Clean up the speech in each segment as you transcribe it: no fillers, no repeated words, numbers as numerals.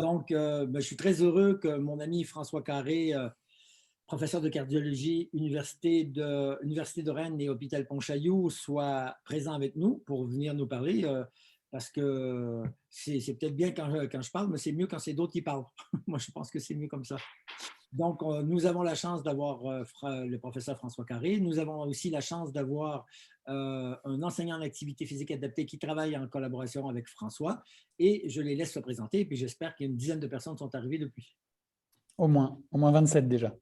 Donc, je suis très heureux que mon ami François Carré, professeur de cardiologie, Université de Rennes et Hôpital Pontchaillou, soit présent avec nous pour venir nous parler, parce que c'est peut-être bien quand je parle, mais c'est mieux quand c'est d'autres qui parlent. Moi, je pense que c'est mieux comme ça. Donc, nous avons la chance d'avoir le professeur François Carré. Nous avons aussi la chance d'avoir un enseignant en activité physique adaptée qui travaille en collaboration avec François. Et je les laisse se présenter. Et puis, j'espère qu'il y a une dizaine de personnes qui sont arrivées depuis. Au moins 27 déjà.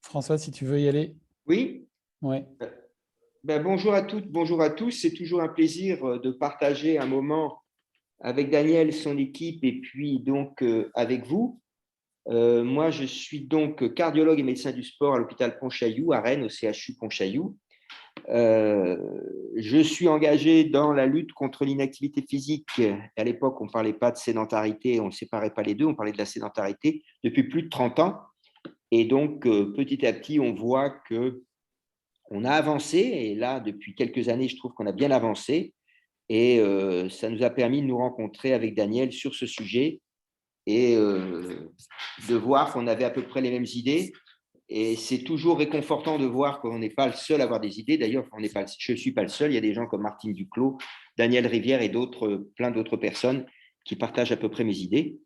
François, si tu veux y aller. Oui. Ouais. Bonjour à toutes, bonjour à tous. C'est toujours un plaisir de partager un moment avec Daniel, son équipe, et puis donc avec vous. Moi, je suis donc cardiologue et médecin du sport à l'hôpital Pontchaillou, à Rennes, au CHU Pontchaillou. Je suis engagé dans la lutte contre l'inactivité physique. À l'époque, on ne parlait pas de sédentarité, on ne séparait pas les deux, on parlait de la sédentarité depuis plus de 30 ans. Et donc, petit à petit, on voit qu'on a avancé. Et là, depuis quelques années, je trouve qu'on a bien avancé. Et ça nous a permis de nous rencontrer avec Daniel sur ce sujet et de voir qu'on avait à peu près les mêmes idées. Et c'est toujours réconfortant de voir qu'on n'est pas le seul à avoir des idées. D'ailleurs, je ne suis pas le seul. Il y a des gens comme Martine Duclos, Daniel Rivière et plein d'autres personnes qui partagent à peu près mes idées.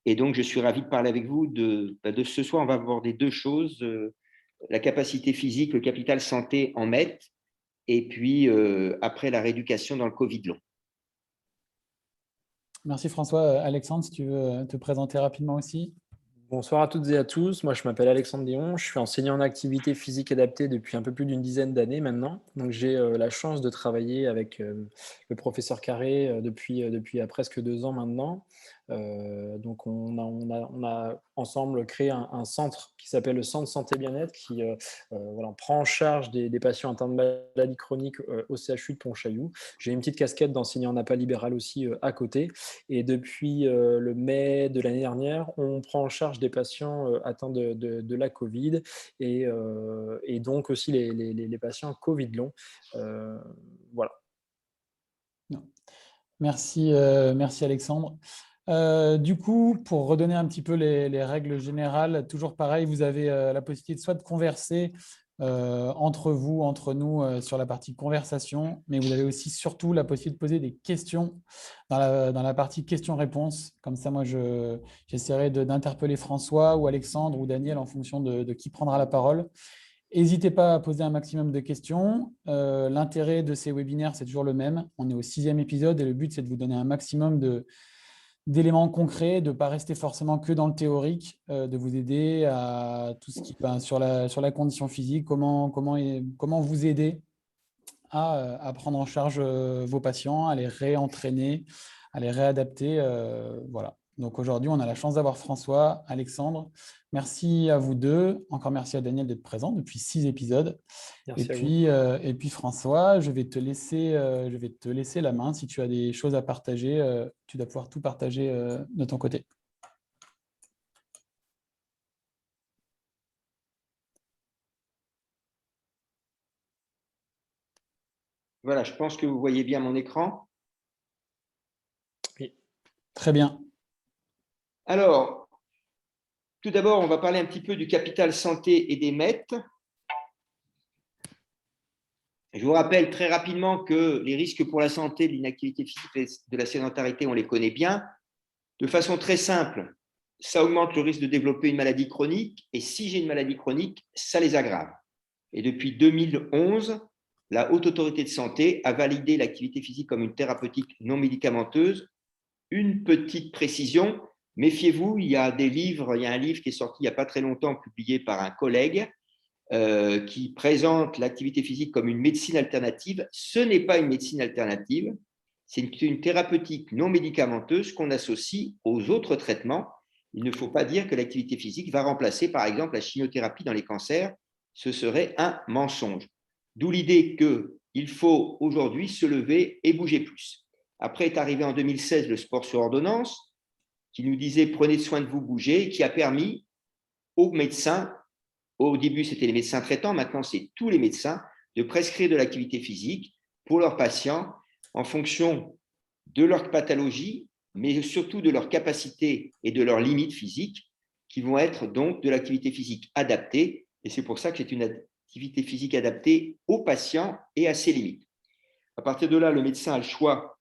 Et donc, je suis ravi de parler avec vous de ce soir. On va aborder deux choses, la capacité physique, le capital santé en MET, et puis après la rééducation dans le Covid long. Merci François. Alexandre, si tu veux te présenter rapidement aussi. Bonsoir à toutes et à tous. Moi, je m'appelle Alexandre Dion. Je suis enseignant en activité physique adaptée depuis un peu plus d'une dizaine d'années maintenant. Donc, j'ai la chance de travailler avec le professeur Carré depuis presque 2 ans maintenant. Donc, on a ensemble créé un centre qui s'appelle le Centre Santé Bien-être qui prend en charge des patients atteints de maladies chroniques au CHU de Pontchaillou. J'ai une petite casquette d'enseignant en APA libéral aussi à côté. Et depuis le mai de l'année dernière, on prend en charge des patients atteints de la Covid et donc aussi les patients Covid long. Voilà. Merci, merci Alexandre. Du coup, pour redonner un petit peu les règles générales, toujours pareil, vous avez la possibilité soit de converser entre vous, entre nous, sur la partie conversation, mais vous avez aussi surtout la possibilité de poser des questions dans la partie questions-réponses. Comme ça, moi, j'essaierai d'interpeller François ou Alexandre ou Daniel en fonction de qui prendra la parole. N'hésitez pas à poser un maximum de questions. L'intérêt de ces webinaires, c'est toujours le même. On est au 6e épisode et le but, c'est de vous donner un maximum d'éléments concrets, de ne pas rester forcément que dans le théorique, de vous aider à tout ce qui sur la condition physique, comment vous aider à prendre en charge vos patients, à les réentraîner, à les réadapter. Voilà. Donc aujourd'hui, on a la chance d'avoir François, Alexandre. Merci à vous deux. Encore merci à Daniel d'être présent depuis 6 épisodes. Merci Et puis François, je vais te laisser la main. Si tu as des choses à partager, tu dois pouvoir tout partager de ton côté. Voilà, je pense que vous voyez bien mon écran. Oui. Très bien. Alors, tout d'abord, on va parler un petit peu du capital santé et des MET. Je vous rappelle très rapidement que les risques pour la santé de l'inactivité physique et de la sédentarité, on les connaît bien. De façon très simple, ça augmente le risque de développer une maladie chronique et si j'ai une maladie chronique, ça les aggrave. Et depuis 2011, la Haute Autorité de Santé a validé l'activité physique comme une thérapeutique non médicamenteuse. Une petite précision, méfiez-vous, il y a un livre qui est sorti il n'y a pas très longtemps, publié par un collègue, qui présente l'activité physique comme une médecine alternative. Ce n'est pas une médecine alternative, c'est une thérapeutique non médicamenteuse qu'on associe aux autres traitements. Il ne faut pas dire que l'activité physique va remplacer, par exemple, la chimiothérapie dans les cancers. Ce serait un mensonge. D'où l'idée qu'il faut aujourd'hui se lever et bouger plus. Après est arrivé en 2016 le sport sur ordonnance, qui nous disait prenez soin de vous, bougez, et qui a permis aux médecins, au début c'était les médecins traitants, maintenant c'est tous les médecins, de prescrire de l'activité physique pour leurs patients en fonction de leur pathologie, mais surtout de leur capacité et de leurs limites physiques, qui vont être donc de l'activité physique adaptée. Et c'est pour ça que c'est une activité physique adaptée aux patients et à ses limites. À partir de là, le médecin a le choix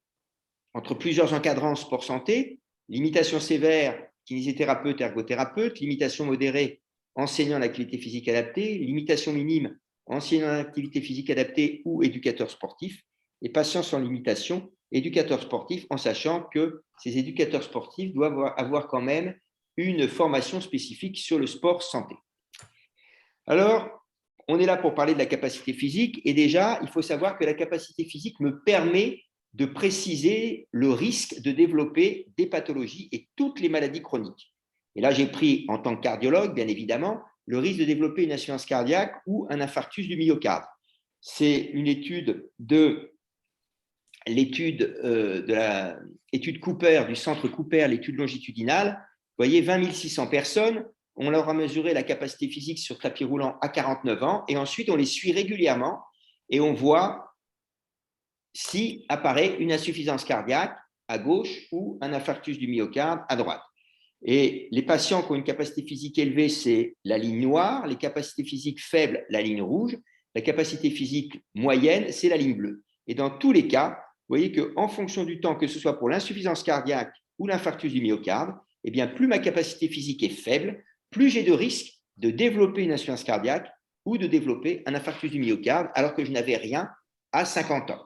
entre plusieurs encadrants sport santé, limitation sévère, kinésithérapeute, ergothérapeute, limitation modérée, enseignant l'activité physique adaptée, limitation minime, enseignant l'activité physique adaptée ou éducateur sportif, et patients sans limitation, éducateurs sportifs, en sachant que ces éducateurs sportifs doivent avoir quand même une formation spécifique sur le sport santé. Alors, on est là pour parler de la capacité physique, et déjà, il faut savoir que la capacité physique me permet de préciser le risque de développer des pathologies et toutes les maladies chroniques. Et là, j'ai pris, en tant que cardiologue, bien évidemment, le risque de développer une insuffisance cardiaque ou un infarctus du myocarde. C'est une étude de l'étude Cooper, du centre Cooper, l'étude longitudinale. Vous voyez, 20 600 personnes, on leur a mesuré la capacité physique sur tapis roulant à 49 ans, et ensuite on les suit régulièrement et on voit si apparaît une insuffisance cardiaque à gauche ou un infarctus du myocarde à droite. Et les patients qui ont une capacité physique élevée, c'est la ligne noire, les capacités physiques faibles, la ligne rouge, la capacité physique moyenne, c'est la ligne bleue. Et dans tous les cas, vous voyez qu'en fonction du temps, que ce soit pour l'insuffisance cardiaque ou l'infarctus du myocarde, eh bien, plus ma capacité physique est faible, plus j'ai de risque de développer une insuffisance cardiaque ou de développer un infarctus du myocarde alors que je n'avais rien à 50 ans.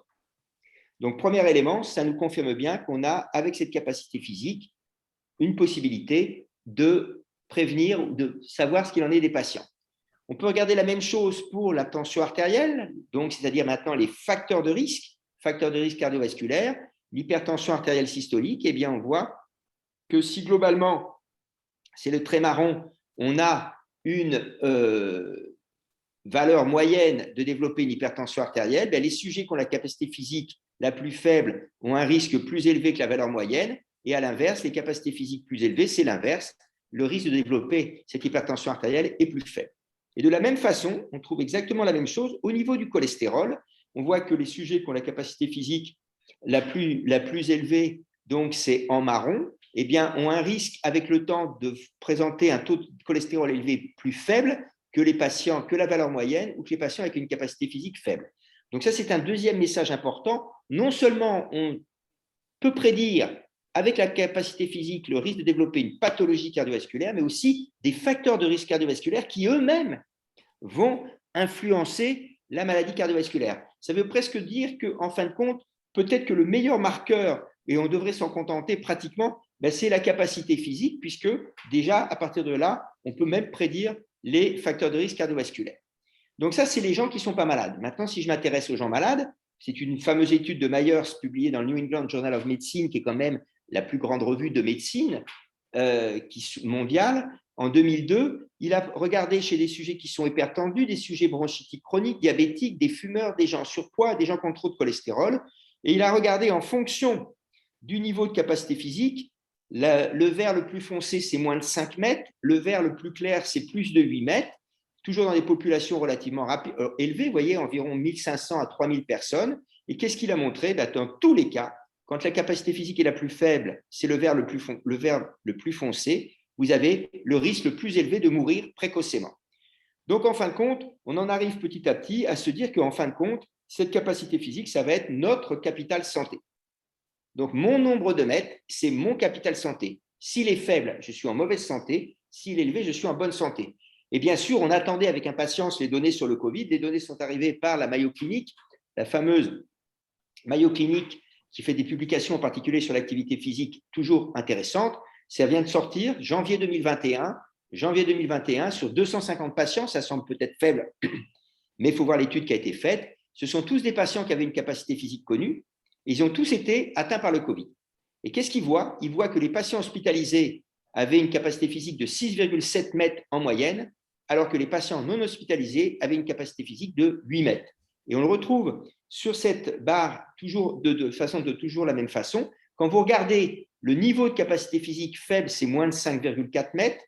Donc, premier élément, ça nous confirme bien qu'on a, avec cette capacité physique, une possibilité de prévenir ou de savoir ce qu'il en est des patients. On peut regarder la même chose pour la tension artérielle, donc c'est-à-dire maintenant les facteurs de risque cardiovasculaire, l'hypertension artérielle systolique. Eh bien, on voit que si globalement, c'est le trait marron, on a une valeur moyenne de développer une hypertension artérielle, les sujets qui ont la capacité physique la plus faible ont un risque plus élevé que la valeur moyenne, et à l'inverse, les capacités physiques plus élevées, c'est l'inverse. Le risque de développer cette hypertension artérielle est plus faible. Et de la même façon, on trouve exactement la même chose au niveau du cholestérol. On voit que les sujets qui ont la capacité physique la plus élevée, donc c'est en marron, eh bien, ont un risque avec le temps de présenter un taux de cholestérol élevé plus faible que les patients, que la valeur moyenne ou que les patients avec une capacité physique faible. Donc ça, c'est un deuxième message important. Non seulement on peut prédire avec la capacité physique le risque de développer une pathologie cardiovasculaire, mais aussi des facteurs de risque cardiovasculaire qui eux-mêmes vont influencer la maladie cardiovasculaire. Ça veut presque dire qu'en fin de compte, peut-être que le meilleur marqueur, et on devrait s'en contenter pratiquement, c'est la capacité physique, puisque déjà, à partir de là, on peut même prédire les facteurs de risque cardiovasculaire. Donc ça, c'est les gens qui ne sont pas malades. Maintenant, si je m'intéresse aux gens malades, c'est une fameuse étude de Myers publiée dans le New England Journal of Medicine, qui est quand même la plus grande revue de médecine mondiale. En 2002, il a regardé chez des sujets qui sont hypertendus, des sujets bronchitiques chroniques, diabétiques, des fumeurs, des gens en surpoids, des gens qui ont trop de cholestérol. Et il a regardé en fonction du niveau de capacité physique. Le vert le plus foncé, c'est moins de 5 mètres. Le vert le plus clair, c'est plus de 8 mètres. Toujours dans des populations relativement élevées, vous voyez, environ 1500 à 3000 personnes. Et qu'est-ce qu'il a montré? Dans tous les cas, quand la capacité physique est la plus faible, c'est le vert le plus foncé, vous avez le risque le plus élevé de mourir précocement. Donc, en fin de compte, on en arrive petit à petit à se dire qu'en fin de compte, cette capacité physique, ça va être notre capital santé. Donc, mon nombre de mètres, c'est mon capital santé. S'il est faible, je suis en mauvaise santé. S'il est élevé, je suis en bonne santé. Et bien sûr, on attendait avec impatience les données sur le Covid. Les données sont arrivées par la Mayo Clinic, la fameuse Mayo Clinic qui fait des publications en particulier sur l'activité physique toujours intéressantes. Ça vient de sortir, janvier 2021. Janvier 2021, sur 250 patients, ça semble peut-être faible, mais il faut voir l'étude qui a été faite. Ce sont tous des patients qui avaient une capacité physique connue. Ils ont tous été atteints par le Covid. Et qu'est-ce qu'ils voient? Ils voient que les patients hospitalisés avaient une capacité physique de 6,7 mètres en moyenne, alors que les patients non hospitalisés avaient une capacité physique de 8 mètres. Et on le retrouve sur cette barre toujours de toujours la même façon. Quand vous regardez le niveau de capacité physique faible, c'est moins de 5,4 mètres.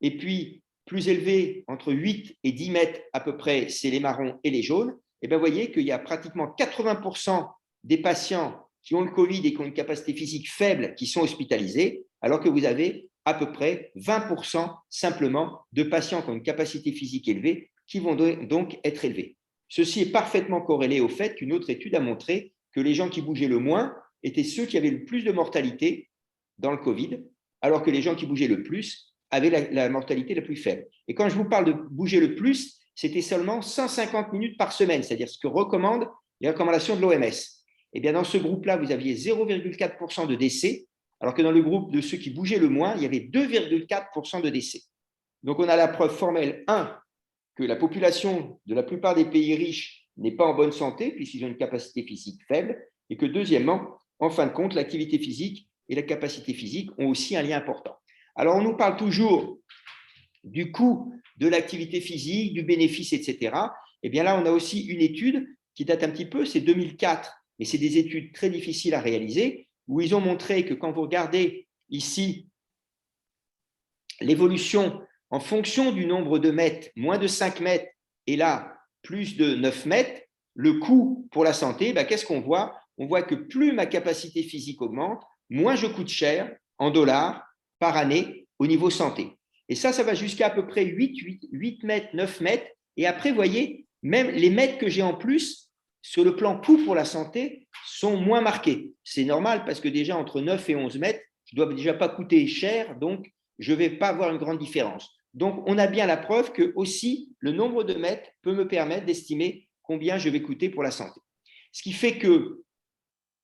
Et puis, plus élevé, entre 8 et 10 mètres à peu près, c'est les marrons et les jaunes. Et bien, vous voyez qu'il y a pratiquement 80% des patients qui ont le Covid et qui ont une capacité physique faible qui sont hospitalisés, alors que vous avez à peu près 20% simplement de patients qui ont une capacité physique élevée qui vont donc être élevés. Ceci est parfaitement corrélé au fait qu'une autre étude a montré que les gens qui bougeaient le moins étaient ceux qui avaient le plus de mortalité dans le Covid, alors que les gens qui bougeaient le plus avaient la mortalité la plus faible. Et quand je vous parle de bouger le plus, c'était seulement 150 minutes par semaine, c'est-à-dire ce que recommandent les recommandations de l'OMS. Et bien dans ce groupe-là, vous aviez 0,4% de décès, alors que dans le groupe de ceux qui bougeaient le moins, il y avait 2,4% de décès. Donc on a la preuve formelle, 1, que la population de la plupart des pays riches n'est pas en bonne santé, puisqu'ils ont une capacité physique faible, et que deuxièmement, en fin de compte, l'activité physique et la capacité physique ont aussi un lien important. Alors on nous parle toujours du coût de l'activité physique, du bénéfice, etc. Et bien là, on a aussi une étude qui date un petit peu, c'est 2004, mais c'est des études très difficiles à réaliser, où ils ont montré que quand vous regardez ici l'évolution en fonction du nombre de mètres, moins de 5 mètres, et là, plus de 9 mètres, le coût pour la santé, qu'est-ce qu'on voit? On voit que plus ma capacité physique augmente, moins je coûte cher en dollars par année au niveau santé. Et ça va jusqu'à peu près 8 mètres, 9 mètres. Et après, vous voyez, même les mètres que j'ai en plus, sur le plan coût pour la santé, sont moins marqués. C'est normal parce que déjà, entre 9 et 11 mètres, je ne dois déjà pas coûter cher, donc je ne vais pas avoir une grande différence. Donc, on a bien la preuve que aussi le nombre de mètres peut me permettre d'estimer combien je vais coûter pour la santé. Ce qui fait que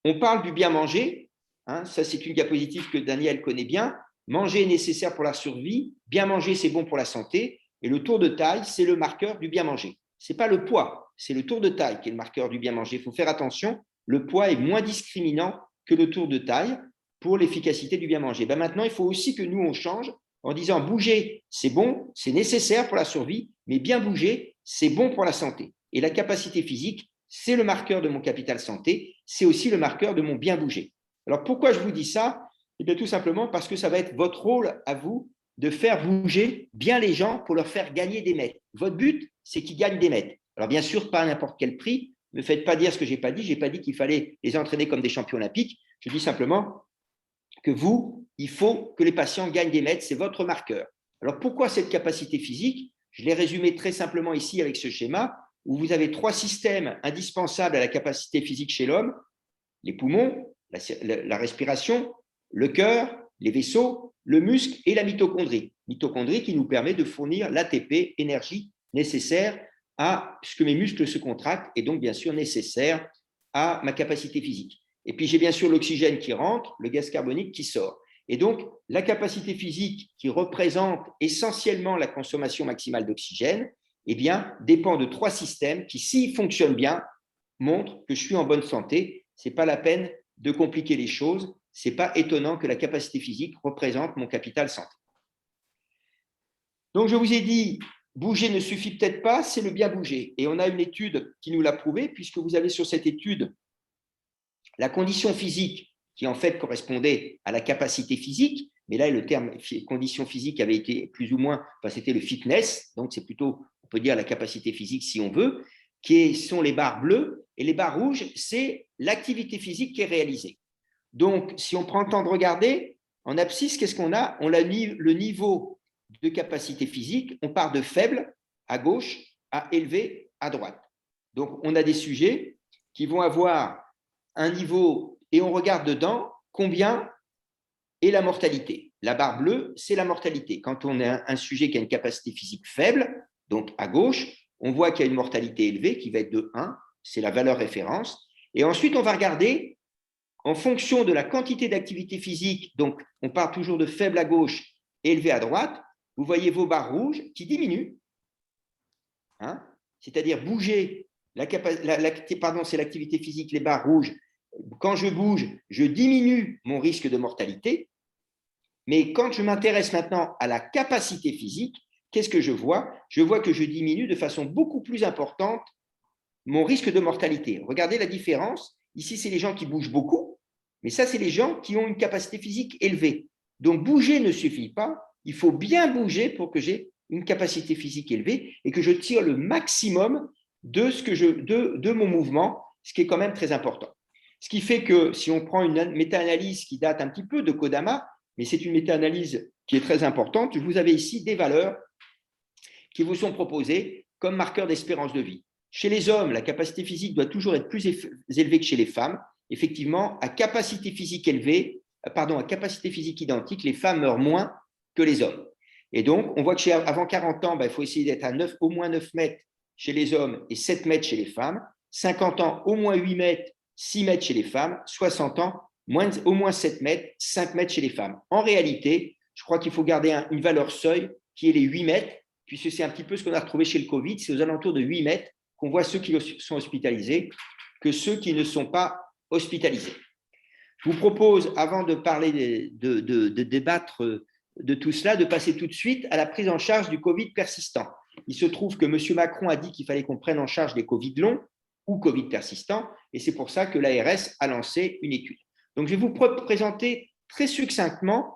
on parle du bien manger, hein, ça c'est une diapositive que Daniel connaît bien. Manger est nécessaire pour la survie, bien manger c'est bon pour la santé, et le tour de taille c'est le marqueur du bien manger. Ce n'est pas le poids, c'est le tour de taille qui est le marqueur du bien manger. Il faut faire attention, le poids est moins discriminant que le tour de taille pour l'efficacité du bien manger. Maintenant, il faut aussi que nous on change en disant bouger c'est bon, c'est nécessaire pour la survie, mais bien bouger c'est bon pour la santé. Et la capacité physique, c'est le marqueur de mon capital santé, c'est aussi le marqueur de mon bien bouger. Alors, pourquoi je vous dis ça? Eh bien, tout simplement parce que ça va être votre rôle à vous de faire bouger bien les gens pour leur faire gagner des mètres. Votre but, c'est qu'ils gagnent des mètres. Alors, bien sûr, pas à n'importe quel prix. Ne faites pas dire ce que je n'ai pas dit. Je n'ai pas dit qu'il fallait les entraîner comme des champions olympiques. Je dis simplement que vous, il faut que les patients gagnent des mètres. C'est votre marqueur. Alors, pourquoi cette capacité physique? Je l'ai résumé très simplement ici avec ce schéma, où vous avez 3 systèmes indispensables à la capacité physique chez l'homme, les poumons, la respiration, le cœur, les vaisseaux, le muscle et la mitochondrie. Mitochondrie qui nous permet de fournir l'ATP, énergie nécessaire à ce que mes muscles se contractent et donc bien sûr nécessaire à ma capacité physique. Et puis j'ai bien sûr l'oxygène qui rentre, le gaz carbonique qui sort. Et donc la capacité physique qui représente essentiellement la consommation maximale d'oxygène, eh bien, dépend de 3 systèmes qui, s'ils fonctionnent bien, montrent que je suis en bonne santé. Ce n'est pas la peine de compliquer les choses. Ce n'est pas étonnant que la capacité physique représente mon capital santé. Donc, je vous ai dit, bouger ne suffit peut-être pas, c'est le bien bouger. Et on a une étude qui nous l'a prouvé, puisque vous avez sur cette étude la condition physique qui, en fait, correspondait à la capacité physique. Mais là, le terme condition physique avait été plus ou moins, c'était le fitness, donc c'est plutôt, on peut dire la capacité physique si on veut, qui sont les barres bleues, et les barres rouges, c'est l'activité physique qui est réalisée. Donc, si on prend le temps de regarder, en abscisse, qu'est-ce qu'on a? On a le niveau de capacité physique, on part de faible à gauche à élevé à droite. Donc, on a des sujets qui vont avoir un niveau, et on regarde dedans combien est la mortalité. La barre bleue, c'est la mortalité. Quand on a un sujet qui a une capacité physique faible, donc à gauche, on voit qu'il y a une mortalité élevée qui va être de 1, c'est la valeur référence. Et ensuite, on va regarder en fonction de la quantité d'activité physique, donc on part toujours de faible à gauche, élevé à droite, vous voyez vos barres rouges qui diminuent, hein, c'est-à-dire bouger, c'est l'activité physique, les barres rouges. Quand je bouge, je diminue mon risque de mortalité. Mais quand je m'intéresse maintenant à la capacité physique, qu'est-ce que je vois? Je vois que je diminue de façon beaucoup plus importante mon risque de mortalité. Regardez la différence. Ici, c'est les gens qui bougent beaucoup, mais ça, c'est les gens qui ont une capacité physique élevée. Donc, bouger ne suffit pas. Il faut bien bouger pour que j'ai une capacité physique élevée et que je tire le maximum de mon mouvement, ce qui est quand même très important. Ce qui fait que si on prend une méta-analyse qui date un petit peu de Kodama, mais c'est une méta-analyse qui est très importante, vous avez ici des valeurs qui vous sont proposées comme marqueurs d'espérance de vie. Chez les hommes, la capacité physique doit toujours être plus élevée que chez les femmes. Effectivement, à capacité physique identique, les femmes meurent moins que les hommes. Et donc, on voit que avant 40 ans, il faut essayer d'être à au moins 9 mètres chez les hommes et 7 mètres chez les femmes. 50 ans, au moins 8 mètres, 6 mètres chez les femmes. 60 ans, au moins 7 mètres, 5 mètres chez les femmes. En réalité, je crois qu'il faut garder une valeur seuil qui est les 8 mètres, puisque c'est un petit peu ce qu'on a retrouvé chez le Covid. C'est aux alentours de 8 mètres qu'on voit ceux qui sont hospitalisés que ceux qui ne sont pas hospitalisés. Je vous propose, avant de parler de débattre de tout cela, de passer tout de suite à la prise en charge du Covid persistant. Il se trouve que M. Macron a dit qu'il fallait qu'on prenne en charge des Covid longs ou Covid persistants, et c'est pour ça que l'ARS a lancé une étude. Donc, je vais vous présenter très succinctement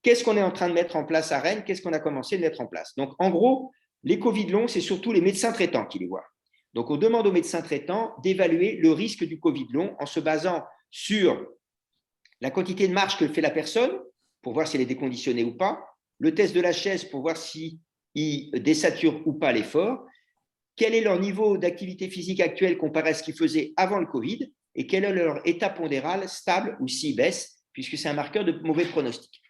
qu'est-ce qu'on est en train de mettre en place à Rennes, qu'est-ce qu'on a commencé de mettre en place. Donc, en gros, les Covid longs, c'est surtout les médecins traitants qui les voient. Donc, on demande aux médecins traitants d'évaluer le risque du Covid long en se basant sur la quantité de marche que fait la personne pour voir si elle est déconditionnée ou pas, le test de la chaise pour voir s'il désature ou pas l'effort, quel est leur niveau d'activité physique actuelle comparé à ce qu'ils faisaient avant le Covid et quel est leur état pondéral stable ou s'il baisse, puisque c'est un marqueur de mauvais pronostic.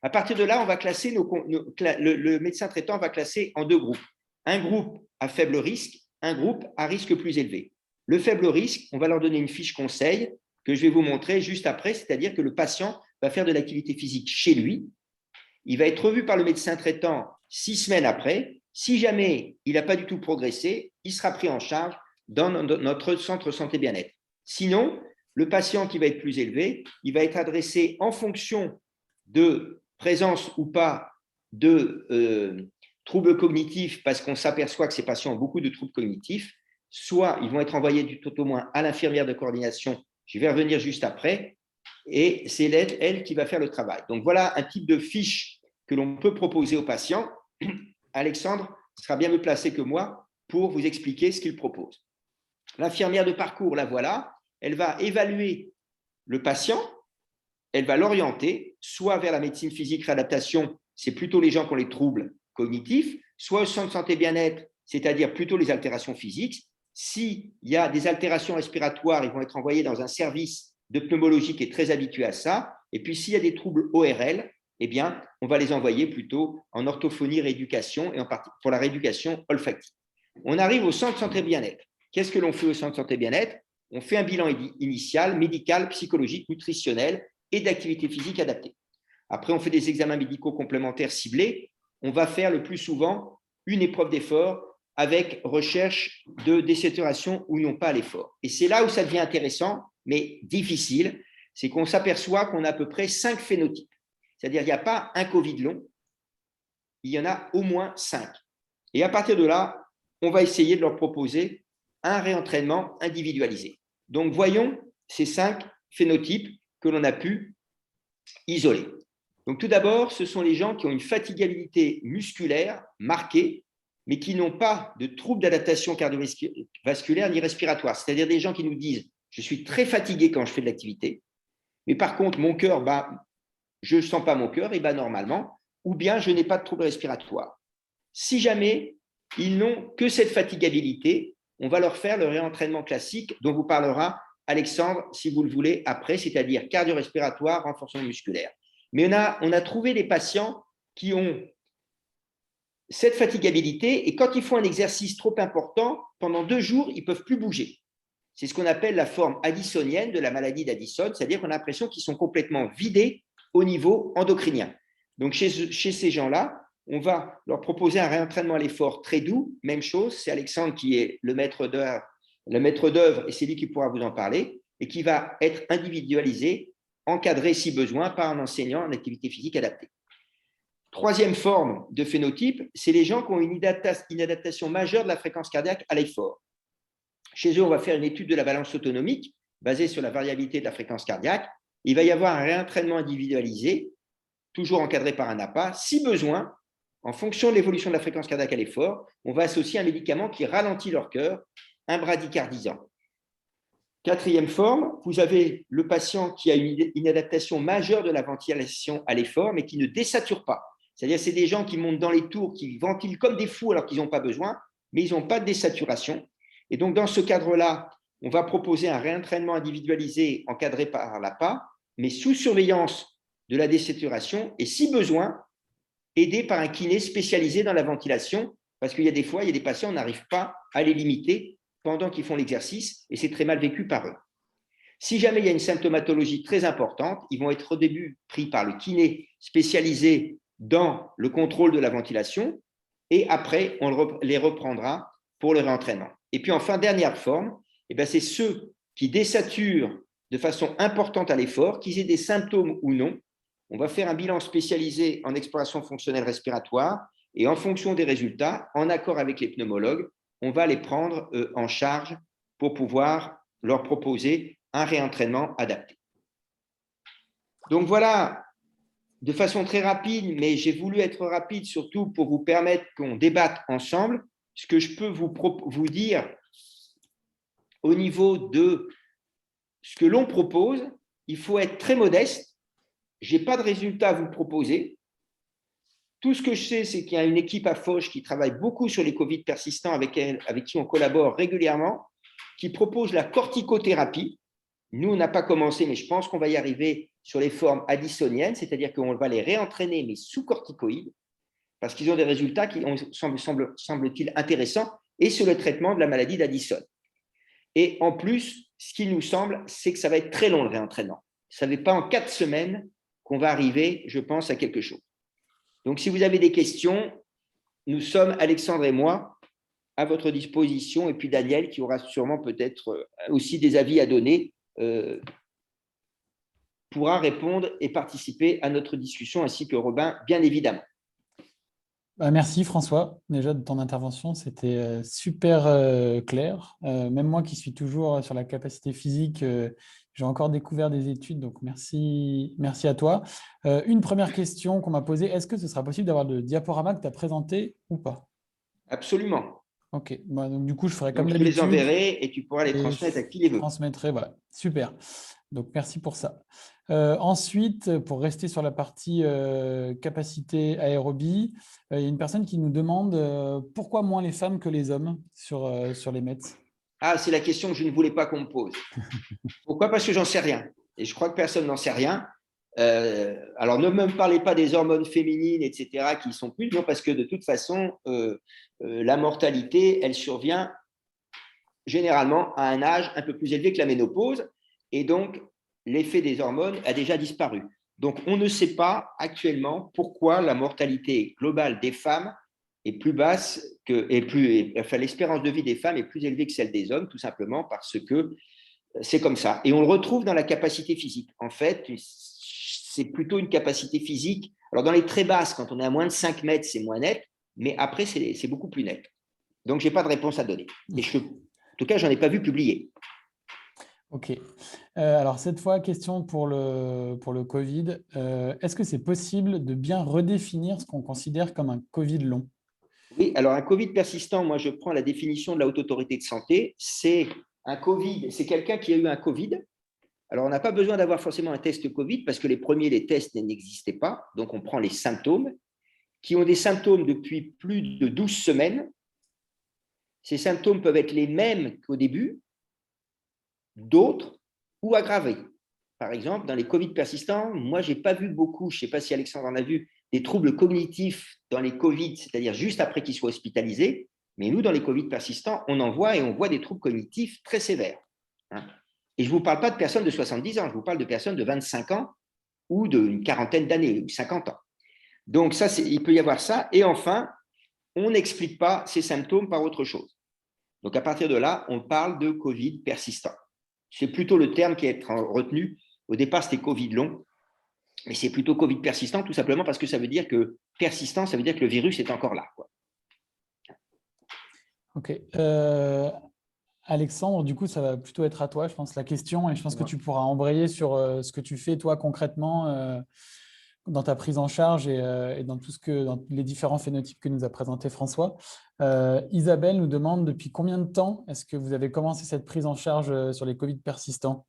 À partir de là, on va classer le médecin traitant va classer en 2 groupes. Un groupe à faible risque, un groupe à risque plus élevé. Le faible risque, on va leur donner une fiche conseil que je vais vous montrer juste après, c'est-à-dire que le patient va faire de l'activité physique chez lui. Il va être revu par le médecin traitant 6 semaines après. Si jamais il n'a pas du tout progressé, il sera pris en charge dans notre centre santé bien-être. Sinon, le patient qui va être plus élevé, il va être adressé en fonction de présence ou pas de troubles cognitifs, parce qu'on s'aperçoit que ces patients ont beaucoup de troubles cognitifs, soit ils vont être envoyés tout au moins à l'infirmière de coordination, je vais revenir juste après, et c'est elle qui va faire le travail. Donc voilà un type de fiche que l'on peut proposer aux patients. Alexandre sera bien mieux placé que moi pour vous expliquer ce qu'il propose. L'infirmière de parcours, la voilà, elle va évaluer le patient, elle va l'orienter soit vers la médecine physique réadaptation, c'est plutôt les gens qui ont les troubles cognitifs, soit au centre santé bien-être, c'est-à-dire plutôt les altérations physiques. S'il y a des altérations respiratoires, ils vont être envoyés dans un service de pneumologie qui est très habitué à ça. Et puis, s'il y a des troubles ORL, eh bien, on va les envoyer plutôt en orthophonie rééducation et en partie pour la rééducation olfactive. On arrive au centre santé bien-être. Qu'est-ce que l'on fait au centre santé bien-être? On fait un bilan initial, médical, psychologique, nutritionnel et d'activité physique adaptée. Après, on fait des examens médicaux complémentaires ciblés. On va faire le plus souvent une épreuve d'effort avec recherche de désaturation ou non pas à l'effort. Et c'est là où ça devient intéressant, mais difficile, c'est qu'on s'aperçoit qu'on a à peu près 5 phénotypes. C'est-à-dire qu'il n'y a pas un Covid long, il y en a au moins 5. Et à partir de là, on va essayer de leur proposer un réentraînement individualisé. Donc, voyons ces 5 phénotypes que l'on a pu isoler. Donc, tout d'abord, ce sont les gens qui ont une fatigabilité musculaire marquée, mais qui n'ont pas de troubles d'adaptation cardiovasculaire ni respiratoire. C'est-à-dire des gens qui nous disent « je suis très fatigué quand je fais de l'activité, mais par contre, mon cœur bat, je ne sens pas mon cœur, et bat normalement, ou bien je n'ai pas de troubles respiratoires. » Si jamais ils n'ont que cette fatigabilité, on va leur faire le réentraînement classique dont vous parlera Alexandre, si vous le voulez, après, c'est-à-dire cardio-respiratoire, renforcement musculaire. Mais on a trouvé des patients qui ont cette fatigabilité et quand ils font un exercice trop important, pendant 2 jours, ils ne peuvent plus bouger. C'est ce qu'on appelle la forme addisonienne de la maladie d'Addison, c'est-à-dire qu'on a l'impression qu'ils sont complètement vidés au niveau endocrinien. Donc, chez ces gens-là, on va leur proposer un réentraînement à l'effort très doux. Même chose, c'est Alexandre qui est le maître d'œuvre et c'est lui qui pourra vous en parler et qui va être individualisé, encadré si besoin par un enseignant en activité physique adaptée. Troisième forme de phénotype, c'est les gens qui ont une inadaptation majeure de la fréquence cardiaque à l'effort. Chez eux, on va faire une étude de la balance autonomique basée sur la variabilité de la fréquence cardiaque. Il va y avoir un réentraînement individualisé, toujours encadré par un APA. Si besoin, en fonction de l'évolution de la fréquence cardiaque à l'effort, on va associer un médicament qui ralentit leur cœur, un bradycardisant. Quatrième forme, vous avez le patient qui a une adaptation majeure de la ventilation à l'effort, mais qui ne désature pas. C'est-à-dire c'est des gens qui montent dans les tours, qui ventilent comme des fous alors qu'ils n'ont pas besoin, mais ils n'ont pas de désaturation. Et donc, dans ce cadre-là, on va proposer un réentraînement individualisé encadré par l'APA, mais sous surveillance de la désaturation et, si besoin, aidé par un kiné spécialisé dans la ventilation, parce qu'il y a des fois, il y a des patients, on n'arrive pas à les limiter pendant qu'ils font l'exercice, et c'est très mal vécu par eux. Si jamais il y a une symptomatologie très importante, ils vont être au début pris par le kiné spécialisé dans le contrôle de la ventilation, et après, on les reprendra pour le réentraînement. Et puis enfin, dernière forme, c'est ceux qui désaturent de façon importante à l'effort, qu'ils aient des symptômes ou non. On va faire un bilan spécialisé en exploration fonctionnelle respiratoire, et en fonction des résultats, en accord avec les pneumologues, on va les prendre en charge pour pouvoir leur proposer un réentraînement adapté. Donc voilà, de façon très rapide, mais j'ai voulu être rapide surtout pour vous permettre qu'on débatte ensemble. Ce que je peux vous dire au niveau de ce que l'on propose, il faut être très modeste. Je n'ai pas de résultat à vous proposer. Tout ce que je sais, c'est qu'il y a une équipe à Foch qui travaille beaucoup sur les Covid persistants avec qui on collabore régulièrement, qui propose la corticothérapie. Nous, on n'a pas commencé, mais je pense qu'on va y arriver sur les formes addisoniennes, c'est-à-dire qu'on va les réentraîner, mais sous corticoïdes, parce qu'ils ont des résultats qui semble-t-il intéressants, et sur le traitement de la maladie d'Addison. Et en plus, ce qui nous semble, c'est que ça va être très long le réentraînement. Ça n'est pas en 4 semaines qu'on va arriver, je pense, à quelque chose. Donc, si vous avez des questions, nous sommes, Alexandre et moi, à votre disposition, et puis Daniel, qui aura sûrement peut-être aussi des avis à donner, pourra répondre et participer à notre discussion, ainsi que Robin, bien évidemment. Merci François, déjà de ton intervention, c'était super clair. Même moi qui suis toujours sur la capacité physique, j'ai encore découvert des études, donc merci à toi. Une première question qu'on m'a posée, est-ce que ce sera possible d'avoir le diaporama que tu as présenté ou pas? Absolument. Ok, donc du coup je ferai comme je d'habitude. les enverrai et tu pourras les transmettre à qui les veut. Je transmettrai, voilà, super. Donc merci pour ça. Ensuite, pour rester sur la partie capacité aérobie, il y a une personne qui nous demande pourquoi moins les femmes que les hommes sur les METS. Ah, c'est la question que je ne voulais pas qu'on me pose. Pourquoi? Parce que j'en sais rien. Et je crois que personne n'en sait rien. Alors, ne me parlez pas des hormones féminines, etc., qui sont plus, non, parce que de toute façon, la mortalité, elle survient généralement à un âge un peu plus élevé que la ménopause. Et donc, l'effet des hormones a déjà disparu. Donc, on ne sait pas actuellement pourquoi la mortalité globale des femmes est plus basse l'espérance de vie des femmes est plus élevée que celle des hommes, tout simplement parce que c'est comme ça. Et on le retrouve dans la capacité physique. En fait, c'est plutôt une capacité physique. Alors, dans les très basses, quand on est à moins de 5 mètres, c'est moins net, mais après, c'est beaucoup plus net. Donc, je n'ai pas de réponse à donner. Et en tout cas, je n'en ai pas vu publier. Ok. Alors, cette fois, question pour le Covid. Est-ce que c'est possible de bien redéfinir ce qu'on considère comme un Covid long? Oui, alors un Covid persistant, moi, je prends la définition de la Haute Autorité de Santé. C'est un Covid, c'est quelqu'un qui a eu un Covid. Alors, on n'a pas besoin d'avoir forcément un test Covid parce que les tests n'existaient pas. Donc, on prend les symptômes qui ont des symptômes depuis plus de 12 semaines. Ces symptômes peuvent être les mêmes qu'au début, d'autres ou aggravés. Par exemple, dans les Covid persistants, moi, je n'ai pas vu beaucoup, je ne sais pas si Alexandre en a vu, des troubles cognitifs dans les Covid, c'est-à-dire juste après qu'ils soient hospitalisés. Mais nous, dans les Covid persistants, on en voit et on voit des troubles cognitifs très sévères. Et je ne vous parle pas de personnes de 70 ans, je vous parle de personnes de 25 ans ou d'une quarantaine d'années, ou 50 ans. Donc, ça, il peut y avoir ça. Et enfin, on n'explique pas ces symptômes par autre chose. Donc, à partir de là, on parle de Covid persistant. C'est plutôt le terme qui est retenu. Au départ, c'était Covid long, mais c'est plutôt Covid persistant, tout simplement parce que ça veut dire que persistant, ça veut dire que le virus est encore là, quoi. Ok. Alexandre, du coup, ça va plutôt être à toi, je pense, la question, et je pense que tu pourras embrayer sur ce que tu fais, toi, concrètement, dans ta prise en charge et dans dans les différents phénotypes que nous a présenté François. Isabelle nous demande depuis combien de temps est-ce que vous avez commencé cette prise en charge sur les Covid persistants?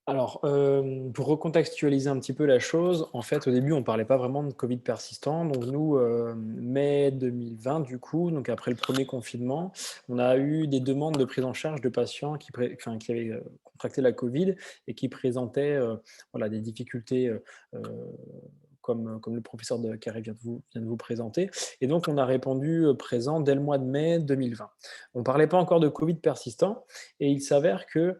Alors, pour recontextualiser un petit peu la chose, en fait, au début, on ne parlait pas vraiment de Covid persistant. Donc, nous, mai 2020, du coup, donc après le premier confinement, on a eu des demandes de prise en charge de patients qui avaient contracté la Covid et qui présentaient voilà, des difficultés comme le professeur de Carré vient de vous présenter. Et donc, on a répondu présent dès le mois de mai 2020. On ne parlait pas encore de Covid persistant et il s'avère que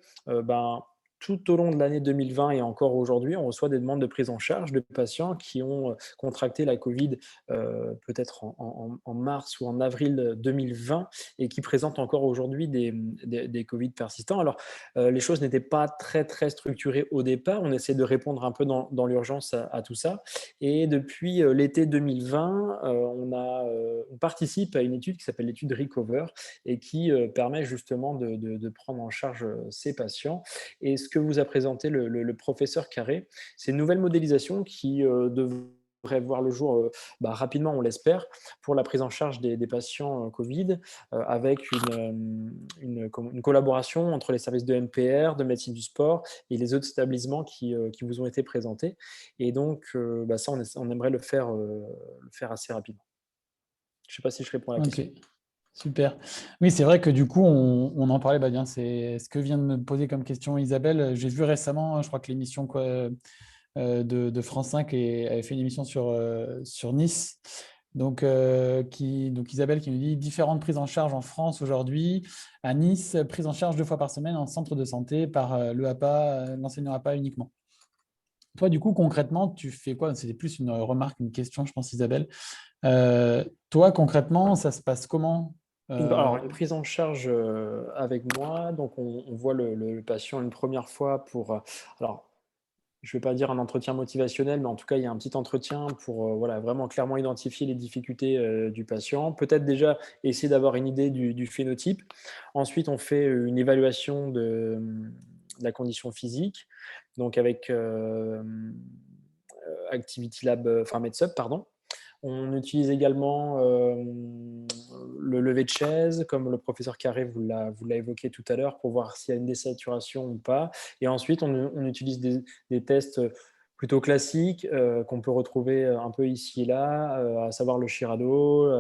tout au long de l'année 2020 et encore aujourd'hui, on reçoit des demandes de prise en charge de patients qui ont contracté la Covid peut-être en mars ou en avril 2020 et qui présentent encore aujourd'hui des Covid persistants. Alors, les choses n'étaient pas très, très structurées au départ. On essaie de répondre un peu dans l'urgence à tout ça. Et depuis l'été 2020, on participe à une étude qui s'appelle l'étude Recover et qui permet justement de prendre en charge ces patients. Et ce que vous a présenté le professeur Carré, c'est une nouvelle modélisation qui devrait voir le jour rapidement, on l'espère, pour la prise en charge des patients Covid, avec une collaboration entre les services de MPR, de médecine du sport et les autres établissements qui vous ont été présentés. Et donc, ça, on aimerait le faire assez rapidement. Je ne sais pas si je réponds à la question. Super. Oui, c'est vrai que du coup, on en parlait, bien, c'est ce que vient de me poser comme question Isabelle. J'ai vu récemment, je crois que l'émission de France 5 avait fait une émission sur Nice. Donc Isabelle qui nous dit différentes prises en charge en France aujourd'hui. À Nice, prise en charge 2 fois par semaine en centre de santé par l'enseignant APA uniquement. Toi, du coup, concrètement, tu fais quoi? C'était plus une remarque, une question, je pense, Isabelle. Toi, concrètement, ça se passe comment? Alors, une prise en charge avec moi, donc on voit le patient une première fois pour, alors je ne vais pas dire un entretien motivationnel, mais en tout cas, il y a un petit entretien pour vraiment clairement identifier les difficultés du patient. Peut-être déjà essayer d'avoir une idée du phénotype. Ensuite, on fait une évaluation de la condition physique, donc avec Activity Lab, MedSup, pardon. On utilise également le lever de chaise, comme le professeur Carré vous l'a évoqué tout à l'heure, pour voir s'il y a une désaturation ou pas. Et ensuite, on utilise des tests plutôt classiques qu'on peut retrouver un peu ici et là, à savoir le Chirado,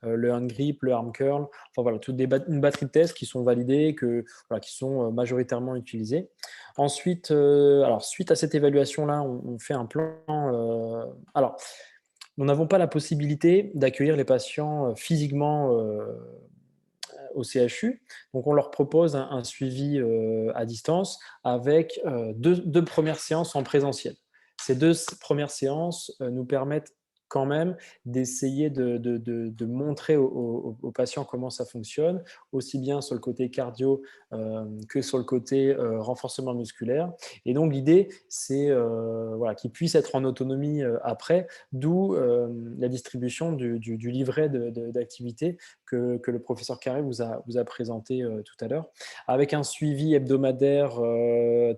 le hand grip, le arm curl. Enfin voilà, une batterie de tests qui sont validés, qui sont majoritairement utilisés. Ensuite, suite à cette évaluation-là, on fait un plan. Nous n'avons pas la possibilité d'accueillir les patients physiquement au CHU. Donc, on leur propose un suivi à distance avec deux premières séances en présentiel. Ces 2 premières séances nous permettent quand même d'essayer de montrer aux patients comment ça fonctionne, aussi bien sur le côté cardio que sur le côté renforcement musculaire. Et donc, l'idée, c'est qu'ils puissent être en autonomie après, d'où la distribution du livret d'activité que le professeur Carré vous a présenté tout à l'heure, avec un suivi hebdomadaire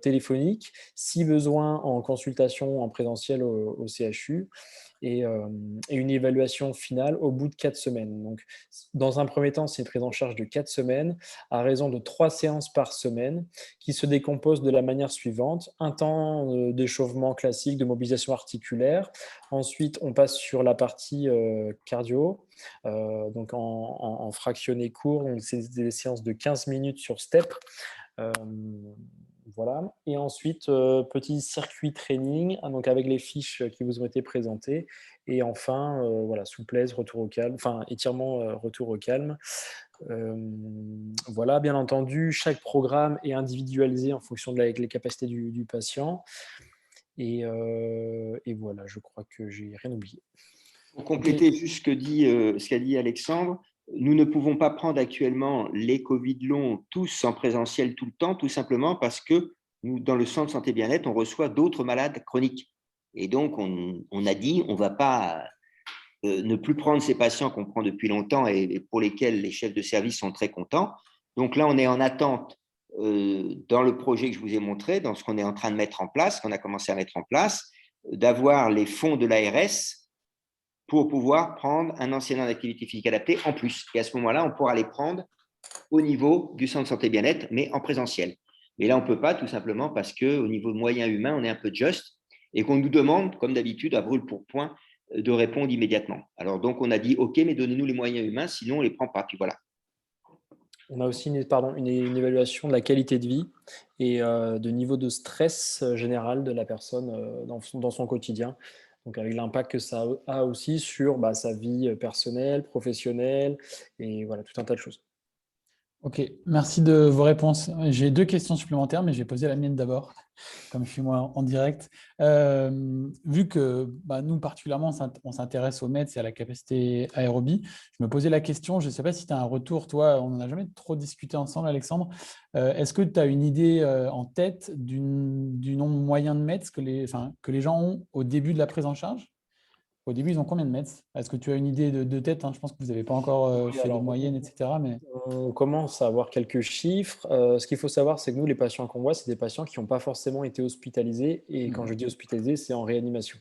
téléphonique, si besoin en consultation en présentiel au CHU, et une évaluation finale au bout de 4 semaines. Donc, dans un premier temps, c'est une prise en charge de 4 semaines à raison de 3 séances par semaine qui se décomposent de la manière suivante. Un temps d'échauffement classique, de mobilisation articulaire. Ensuite, on passe sur la partie cardio, donc en fractionné court. C'est des séances de 15 minutes sur step. Voilà. Et ensuite, petit circuit training, donc avec les fiches qui vous ont été présentées. Et enfin, souplesse, retour au calme, étirement, retour au calme. Voilà, bien entendu, chaque programme est individualisé en fonction de les capacités du patient. Et voilà, je crois que j'ai rien oublié. Pour compléter juste ce qu'a dit Alexandre, nous ne pouvons pas prendre actuellement les Covid longs tous en présentiel tout le temps, tout simplement parce que nous, dans le centre santé bien-être, on reçoit d'autres malades chroniques. Et donc, on a dit, on ne va pas ne plus prendre ces patients qu'on prend depuis longtemps et pour lesquels les chefs de service sont très contents. Donc là, on est en attente dans le projet que je vous ai montré, dans ce qu'on est en train de mettre en place, qu'on a commencé à mettre en place, d'avoir les fonds de l'ARS pour pouvoir prendre un enseignant d'activité physique adaptée en plus. Et à ce moment-là, on pourra les prendre au niveau du centre santé bien-être, mais en présentiel. Mais là, on ne peut pas, tout simplement parce qu'au niveau de moyens humains, on est un peu juste et qu'on nous demande, comme d'habitude, à brûle pour point, de répondre immédiatement. Alors donc, on a dit, OK, mais donnez-nous les moyens humains, sinon on ne les prend pas. Puis voilà. On a aussi une évaluation de la qualité de vie et de niveau de stress général de la personne dans son quotidien. Donc avec l'impact que ça a aussi sur sa vie personnelle, professionnelle et voilà, tout un tas de choses. Ok, merci de vos réponses. J'ai 2 questions supplémentaires, mais je vais poser la mienne d'abord, comme je suis moi en direct. Vu que nous, particulièrement, on s'intéresse aux MEDS et à la capacité aérobie, je me posais la question, je ne sais pas si tu as un retour, toi, on n'en a jamais trop discuté ensemble, Alexandre. Est-ce que tu as une idée en tête du nombre moyen de MEDS que les gens ont au début de la prise en charge? Au début, ils ont combien de MEDS? Est-ce que tu as une idée de tête, hein? Je pense que vous n'avez pas encore fait de moyenne, etc. Mais... On commence à avoir quelques chiffres. Ce qu'il faut savoir, c'est que nous, les patients qu'on voit, c'est des patients qui n'ont pas forcément été hospitalisés. Et quand je dis hospitalisés, c'est en réanimation.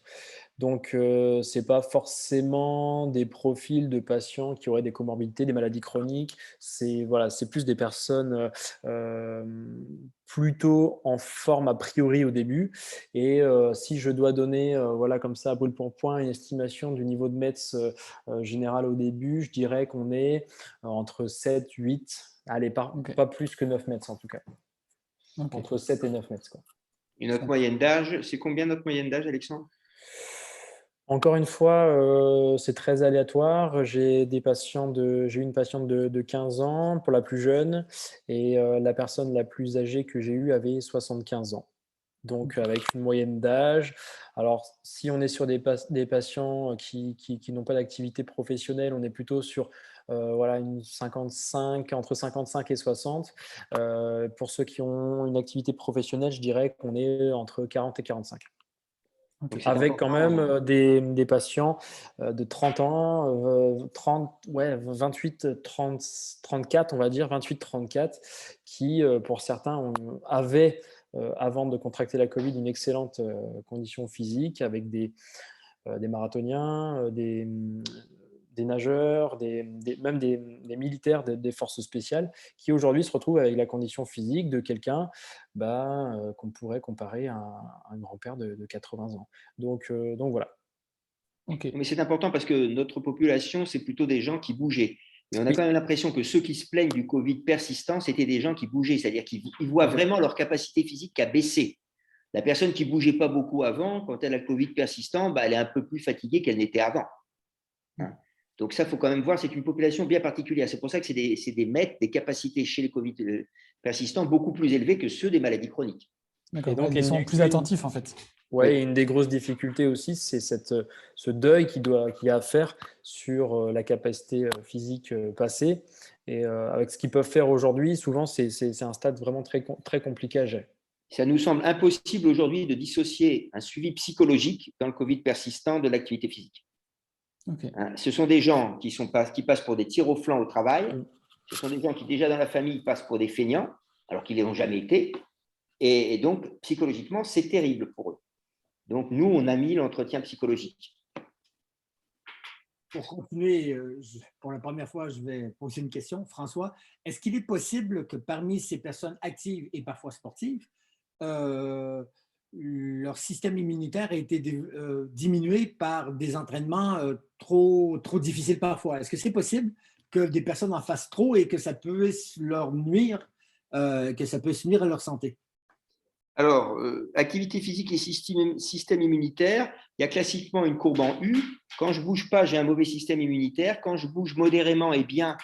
Donc, ce n'est pas forcément des profils de patients qui auraient des comorbidités, des maladies chroniques. C'est plus des personnes plutôt en forme a priori au début. Et si je dois donner, comme ça, à brûle pour point, une estimation du niveau de MEDS général au début, je dirais qu'on est entre 7, 8, allez, pas plus que 9 MEDS en tout cas. Entre 7 et 9 MEDS, quoi. Et notre moyenne d'âge, c'est combien notre moyenne d'âge, Alexandre? Encore une fois, c'est très aléatoire. J'ai eu une patiente de 15 ans pour la plus jeune et la personne la plus âgée que j'ai eue avait 75 ans. Donc, avec une moyenne d'âge. Alors, si on est sur des patients qui n'ont pas d'activité professionnelle, on est plutôt sur entre 55 et 60. Pour ceux qui ont une activité professionnelle, je dirais qu'on est entre 40 et 45. Avec quand même des patients de 30 ans, 28, 30, 34, on va dire, 28, 34, qui, pour certains, avaient, avant de contracter la Covid, une excellente condition physique avec des marathoniens, des nageurs, même des militaires des forces spéciales qui aujourd'hui se retrouvent avec la condition physique de quelqu'un qu'on pourrait comparer à un grand-père de 80 ans. Donc voilà. Okay. Mais c'est important parce que notre population, c'est plutôt des gens qui bougeaient. Mais on a quand même l'impression que ceux qui se plaignent du Covid persistant, c'était des gens qui bougeaient, c'est-à-dire qu'ils voient vraiment leur capacité physique qui a baissé. La personne qui ne bougeait pas beaucoup avant, quand elle a le Covid persistant, elle est un peu plus fatiguée qu'elle n'était avant. Donc ça, il faut quand même voir, c'est une population bien particulière. C'est pour ça que c'est des MEDS, des capacités chez les Covid persistants beaucoup plus élevées que ceux des maladies chroniques. D'accord, donc ils sont plus attentifs en fait. Oui, et une des grosses difficultés aussi, c'est ce deuil qu'il y a à faire sur la capacité physique passée. Et avec ce qu'ils peuvent faire aujourd'hui, souvent, c'est un stade vraiment très, très compliqué à gérer. Ça nous semble impossible aujourd'hui de dissocier un suivi psychologique dans le Covid persistant de l'activité physique. Okay. Ce sont des gens qui passent pour des tirs au flanc au travail. Ce sont des gens qui, déjà dans la famille, passent pour des feignants, alors qu'ils ne l'ont jamais été. Et donc, psychologiquement, c'est terrible pour eux. Donc, nous, on a mis l'entretien psychologique. Pour continuer, pour la première fois, je vais poser une question. François, est-ce qu'il est possible que parmi ces personnes actives et parfois sportives, leur système immunitaire ait été diminué par des entraînements trop difficiles parfois? Est-ce que c'est possible que des personnes en fassent trop et que ça peut leur nuire, que ça peut nuire à leur santé? Alors, activité physique et système immunitaire, il y a classiquement une courbe en U. Quand je ne bouge pas, j'ai un mauvais système immunitaire. Quand je bouge modérément et bien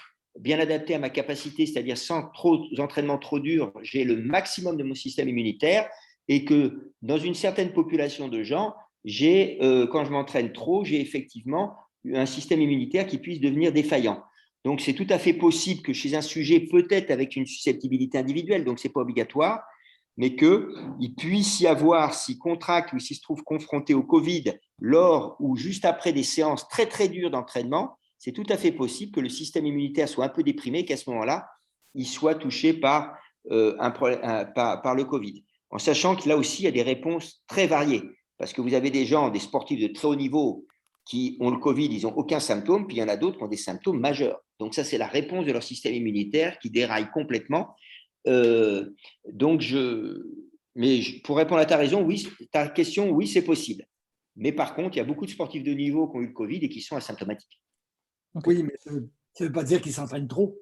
adapté à ma capacité, c'est-à-dire sans entraînements trop durs, j'ai le maximum de mon système immunitaire. Et que dans une certaine population de gens, quand je m'entraîne trop, j'ai effectivement un système immunitaire qui puisse devenir défaillant. Donc, c'est tout à fait possible que chez un sujet, peut-être avec une susceptibilité individuelle, donc ce n'est pas obligatoire, mais qu'il puisse y avoir, s'il contracte ou s'il se trouve confronté au Covid, lors ou juste après des séances très, très dures d'entraînement, c'est tout à fait possible que le système immunitaire soit un peu déprimé, qu'à ce moment-là, il soit touché par par le Covid. En sachant que là aussi, il y a des réponses très variées. Parce que vous avez des gens, des sportifs de très haut niveau qui ont le Covid, ils n'ont aucun symptôme, puis il y en a d'autres qui ont des symptômes majeurs. Donc ça, c'est la réponse de leur système immunitaire qui déraille complètement. Donc, pour répondre à ta raison, oui, ta question, oui, c'est possible. Mais par contre, il y a beaucoup de sportifs de niveau qui ont eu le Covid et qui sont asymptomatiques. Okay. Oui, mais ça ne veut pas dire qu'ils s'entraînent trop.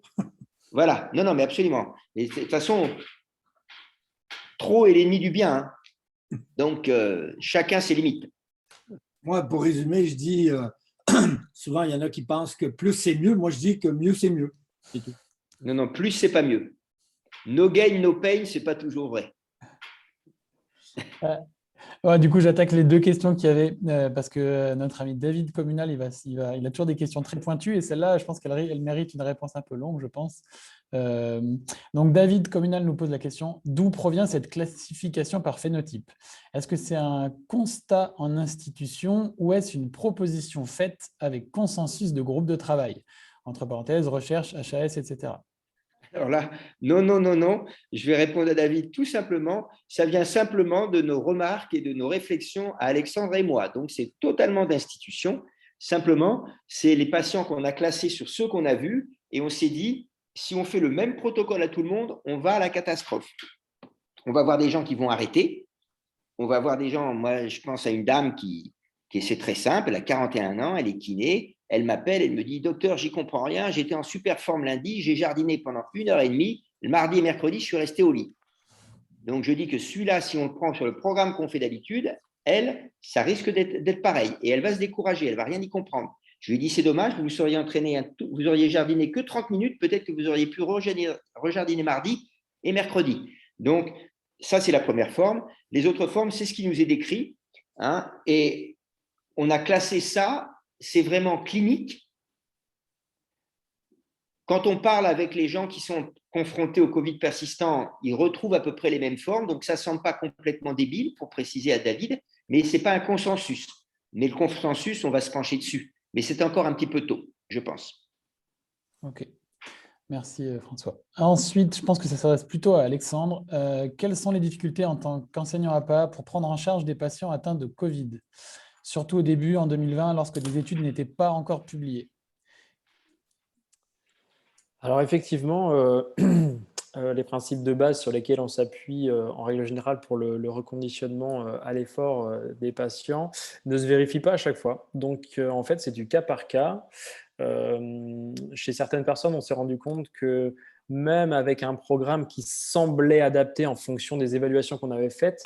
Voilà, non, mais absolument. Et de toute façon, trop est l'ennemi du bien. Hein. Donc, chacun ses limites. Moi, pour résumer, je dis, souvent, il y en a qui pensent que plus c'est mieux. Moi, je dis que mieux, c'est mieux. C'est tout. Non, plus c'est pas mieux. No gain, no pain, c'est pas toujours vrai. Ouais, du coup, j'attaque les deux questions qu'il y avait parce que notre ami David Communal, il a toujours des questions très pointues et celle-là, je pense qu'elle mérite une réponse un peu longue, je pense. Donc, David Communal nous pose la question, d'où provient cette classification par phénotype? Est-ce que c'est un constat en institution ou est-ce une proposition faite avec consensus de groupe de travail? Entre parenthèses, recherche, HAS, etc. Alors là, non. Je vais répondre à David tout simplement. Ça vient simplement de nos remarques et de nos réflexions à Alexandre et moi. Donc, c'est totalement d'institution. Simplement, c'est les patients qu'on a classés sur ceux qu'on a vus et on s'est dit, si on fait le même protocole à tout le monde, on va à la catastrophe. On va voir des gens qui vont arrêter. On va voir des gens, moi, je pense à une dame c'est très simple, elle a 41 ans, elle est kiné. Elle m'appelle, elle me dit, docteur, j'y comprends rien, j'étais en super forme lundi, j'ai jardiné pendant 1h30, le mardi et mercredi, je suis resté au lit. Donc, je dis que celui-là, si on le prend sur le programme qu'on fait d'habitude, elle, ça risque d'être pareil. Et elle va se décourager, elle ne va rien y comprendre. Je lui ai dit, c'est dommage, vous seriez entraîné, vous auriez jardiné que 30 minutes, peut-être que vous auriez pu rejardiner mardi et mercredi. Donc, ça, c'est la première forme. Les autres formes, c'est ce qui nous est décrit. Hein, et on a classé ça, c'est vraiment clinique. Quand on parle avec les gens qui sont confrontés au Covid persistant, ils retrouvent à peu près les mêmes formes. Donc, ça ne semble pas complètement débile, pour préciser à David, mais ce n'est pas un consensus. Mais le consensus, on va se pencher dessus. Mais c'est encore un petit peu tôt, je pense. Ok. Merci François. Ensuite, je pense que ça s'adresse plutôt à Alexandre. Quelles sont les difficultés en tant qu'enseignant APA pour prendre en charge des patients atteints de Covid, surtout au début, en 2020, lorsque des études n'étaient pas encore publiées? Alors effectivement, les principes de base sur lesquels on s'appuie en règle générale pour le reconditionnement à l'effort des patients ne se vérifient pas à chaque fois. Donc en fait, c'est du cas par cas. Chez certaines personnes, on s'est rendu compte que même avec un programme qui semblait adapté en fonction des évaluations qu'on avait faites,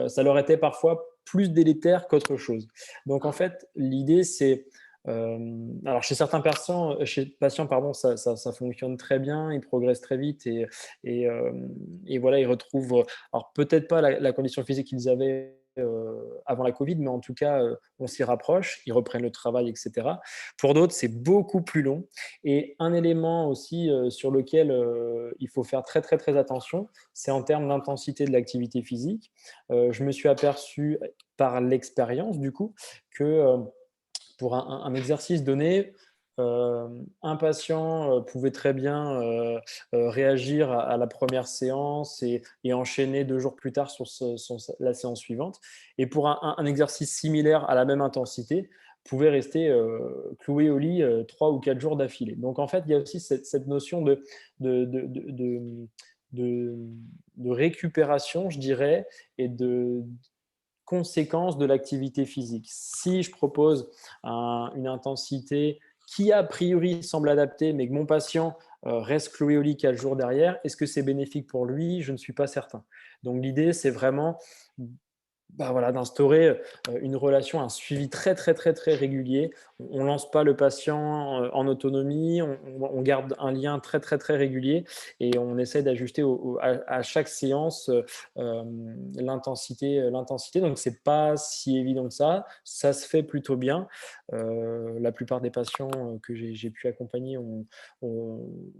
ça leur était parfois plus délétère qu'autre chose. Donc en fait, l'idée c'est alors chez certains patients, ça fonctionne très bien, ils progressent très vite et voilà, ils retrouvent, alors peut-être pas la condition physique qu'ils avaient avant la Covid, mais en tout cas, on s'y rapproche, ils reprennent le travail, etc. Pour d'autres, c'est beaucoup plus long. Et un élément aussi sur lequel il faut faire très, très, très attention, c'est en termes d'intensité de l'activité physique. Je me suis aperçu par l'expérience, du coup, que pour un exercice donné, un patient pouvait très bien réagir à la première séance et enchaîner 2 jours plus tard sur la séance suivante. Et pour un exercice similaire à la même intensité, pouvait rester cloué au lit 3 ou 4 jours d'affilée. Donc en fait, il y a aussi cette notion de récupération, je dirais, et de conséquence de l'activité physique. Si je propose une intensité qui a priori semble adaptée, mais que mon patient reste cloué au lit 4 jours derrière, est-ce que c'est bénéfique pour lui? Je ne suis pas certain. Donc l'idée, c'est vraiment voilà, d'instaurer une relation, un suivi très, très, très, très régulier. On ne lance pas le patient en autonomie, on garde un lien très, très, très régulier et on essaie d'ajuster à chaque séance l'intensité. Donc, ce n'est pas si évident que ça. Ça se fait plutôt bien. La plupart des patients que j'ai pu accompagner ont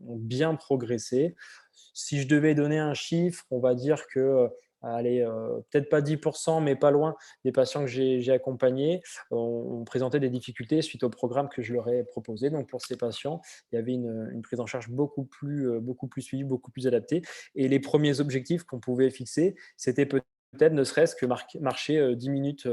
bien progressé. Si je devais donner un chiffre, on va dire que allez, peut-être pas 10%, mais pas loin, des patients que j'ai accompagnés ont présenté des difficultés suite au programme que je leur ai proposé. Donc, pour ces patients, il y avait une prise en charge beaucoup plus suivie, beaucoup plus adaptée. Et les premiers objectifs qu'on pouvait fixer, c'était peut-être ne serait-ce que marcher 10 minutes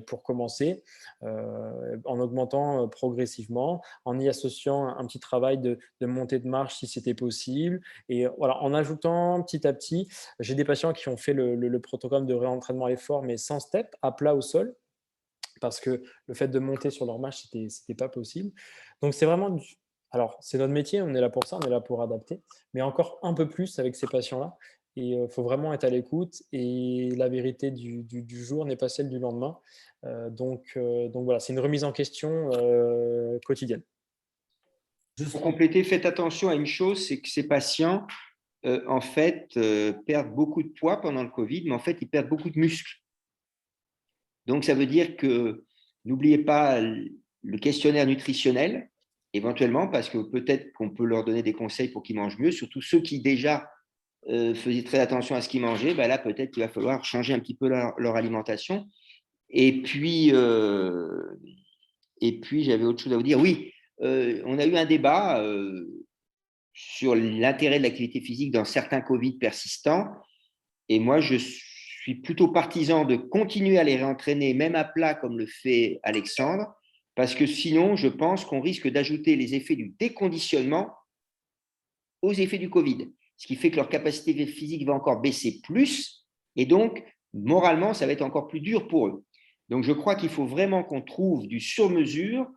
pour commencer, en augmentant progressivement, en y associant un petit travail de montée de marche si c'était possible. Et voilà, en ajoutant petit à petit, j'ai des patients qui ont fait le protocole de réentraînement à l'effort, mais sans step, à plat au sol, parce que le fait de monter sur leur marche, c'était pas possible. Donc, c'est vraiment alors, c'est notre métier, on est là pour ça, on est là pour adapter, mais encore un peu plus avec ces patients-là. Et il faut vraiment être à l'écoute. Et la vérité du jour n'est pas celle du lendemain. Donc voilà, c'est une remise en question quotidienne. Pour compléter, faites attention à une chose, c'est que ces patients, en fait, perdent beaucoup de poids pendant le Covid, mais en fait, ils perdent beaucoup de muscles. Donc, ça veut dire que n'oubliez pas le questionnaire nutritionnel, éventuellement, parce que peut-être qu'on peut leur donner des conseils pour qu'ils mangent mieux, surtout ceux qui déjà faisaient très attention à ce qu'ils mangeaient. Ben là, peut-être qu'il va falloir changer un petit peu leur alimentation. Et puis j'avais autre chose à vous dire. Oui, on a eu un débat sur l'intérêt de l'activité physique dans certains Covid persistants. Et moi, je suis plutôt partisan de continuer à les réentraîner, même à plat, comme le fait Alexandre, parce que sinon, je pense qu'on risque d'ajouter les effets du déconditionnement aux effets du Covid, ce qui fait que leur capacité physique va encore baisser plus, et donc, moralement, ça va être encore plus dur pour eux. Donc, je crois qu'il faut vraiment qu'on trouve du sur-mesure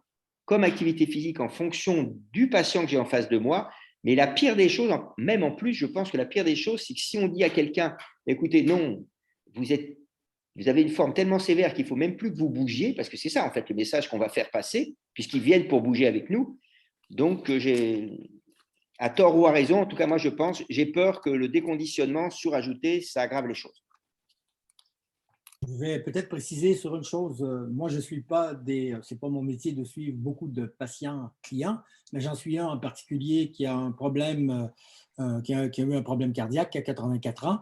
comme activité physique en fonction du patient que j'ai en face de moi. Mais la pire des choses, même en plus, je pense que la pire des choses, c'est que si on dit à quelqu'un, écoutez, non, vous avez une forme tellement sévère qu'il ne faut même plus que vous bougiez, parce que c'est ça, en fait, le message qu'on va faire passer, puisqu'ils viennent pour bouger avec nous. Donc, à tort ou à raison, en tout cas, moi, j'ai peur que le déconditionnement surajouté, ça aggrave les choses. Je vais peut-être préciser sur une chose. Moi, je suis pas c'est pas mon métier de suivre beaucoup de patients clients, mais j'en suis un en particulier qui a un problème, qui a eu un problème cardiaque, qui a 84 ans.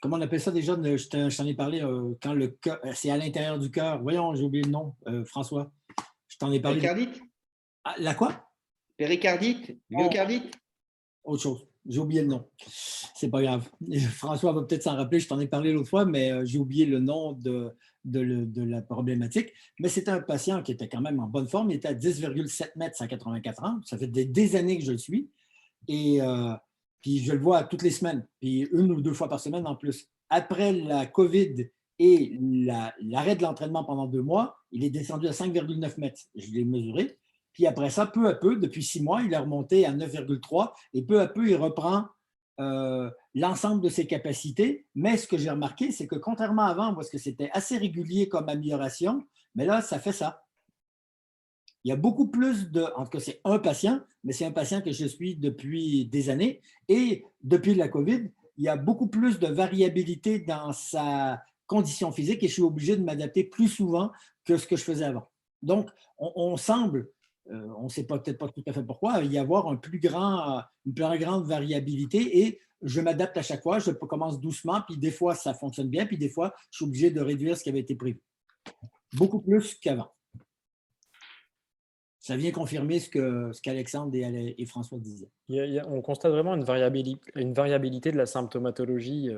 Comment on appelle ça déjà? Je t'en ai parlé quand le cœur, c'est à l'intérieur du cœur. Voyons, j'ai oublié le nom, François. Je t'en ai parlé. Péricardite? Ah, la quoi? Péricardite? Myocardite? Autre chose. J'ai oublié le nom. C'est pas grave. François va peut-être s'en rappeler. Je t'en ai parlé l'autre fois, mais j'ai oublié le nom de la problématique. Mais c'était un patient qui était quand même en bonne forme. Il était à 10,7 mètres à 84 ans. Ça fait des années que je le suis. Et puis, je le vois toutes les semaines. Puis, 1 ou 2 fois par semaine en plus. Après la COVID et l'arrêt de l'entraînement pendant 2 mois, il est descendu à 5,9 mètres. Je l'ai mesuré. Puis après ça, peu à peu, depuis 6 mois, il est remonté à 9,3 et peu à peu, il reprend l'ensemble de ses capacités. Mais ce que j'ai remarqué, c'est que contrairement à avant, parce que c'était assez régulier comme amélioration, mais là, ça fait ça. Il y a beaucoup plus en tout cas, c'est un patient, mais c'est un patient que je suis depuis des années. Et depuis la COVID, il y a beaucoup plus de variabilité dans sa condition physique et je suis obligé de m'adapter plus souvent que ce que je faisais avant. Donc, on semble, on ne sait peut-être pas tout à fait pourquoi, y avoir une plus grande variabilité et je m'adapte à chaque fois. Je commence doucement, puis des fois, ça fonctionne bien, puis des fois, je suis obligé de réduire ce qui avait été prévu. Beaucoup plus qu'avant. Ça vient confirmer ce qu'Alexandre et François disaient. On constate vraiment une variabilité de la symptomatologie.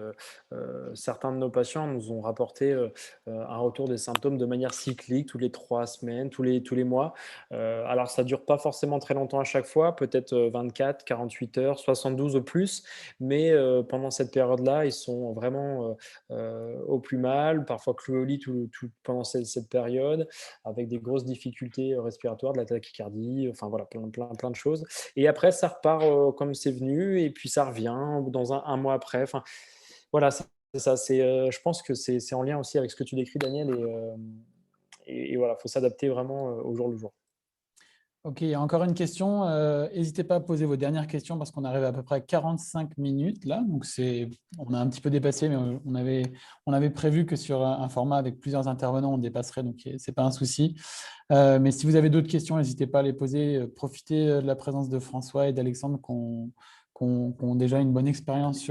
Certains de nos patients nous ont rapporté un retour des symptômes de manière cyclique, tous les 3 semaines, tous les mois. Alors, ça ne dure pas forcément très longtemps à chaque fois, peut-être 24, 48 heures, 72 au plus, mais pendant cette période-là, ils sont vraiment au plus mal, parfois cloués au lit pendant cette période, avec des grosses difficultés respiratoires, de la tachycardie, enfin voilà, plein de choses. Et après, ça repart comme c'est venu, et puis ça revient dans un mois après. Enfin, voilà, c'est ça. Je pense que c'est en lien aussi avec ce que tu décris, Daniel, et voilà, il faut s'adapter vraiment au jour le jour. Ok, il y a encore une question. N'hésitez pas à poser vos dernières questions parce qu'on arrive à peu près à 45 minutes là. Donc, on a un petit peu dépassé, mais on avait prévu que sur un format avec plusieurs intervenants, on dépasserait. Donc, ce n'est pas un souci. Mais si vous avez d'autres questions, n'hésitez pas à les poser. Profitez de la présence de François et d'Alexandre qui ont déjà une bonne expérience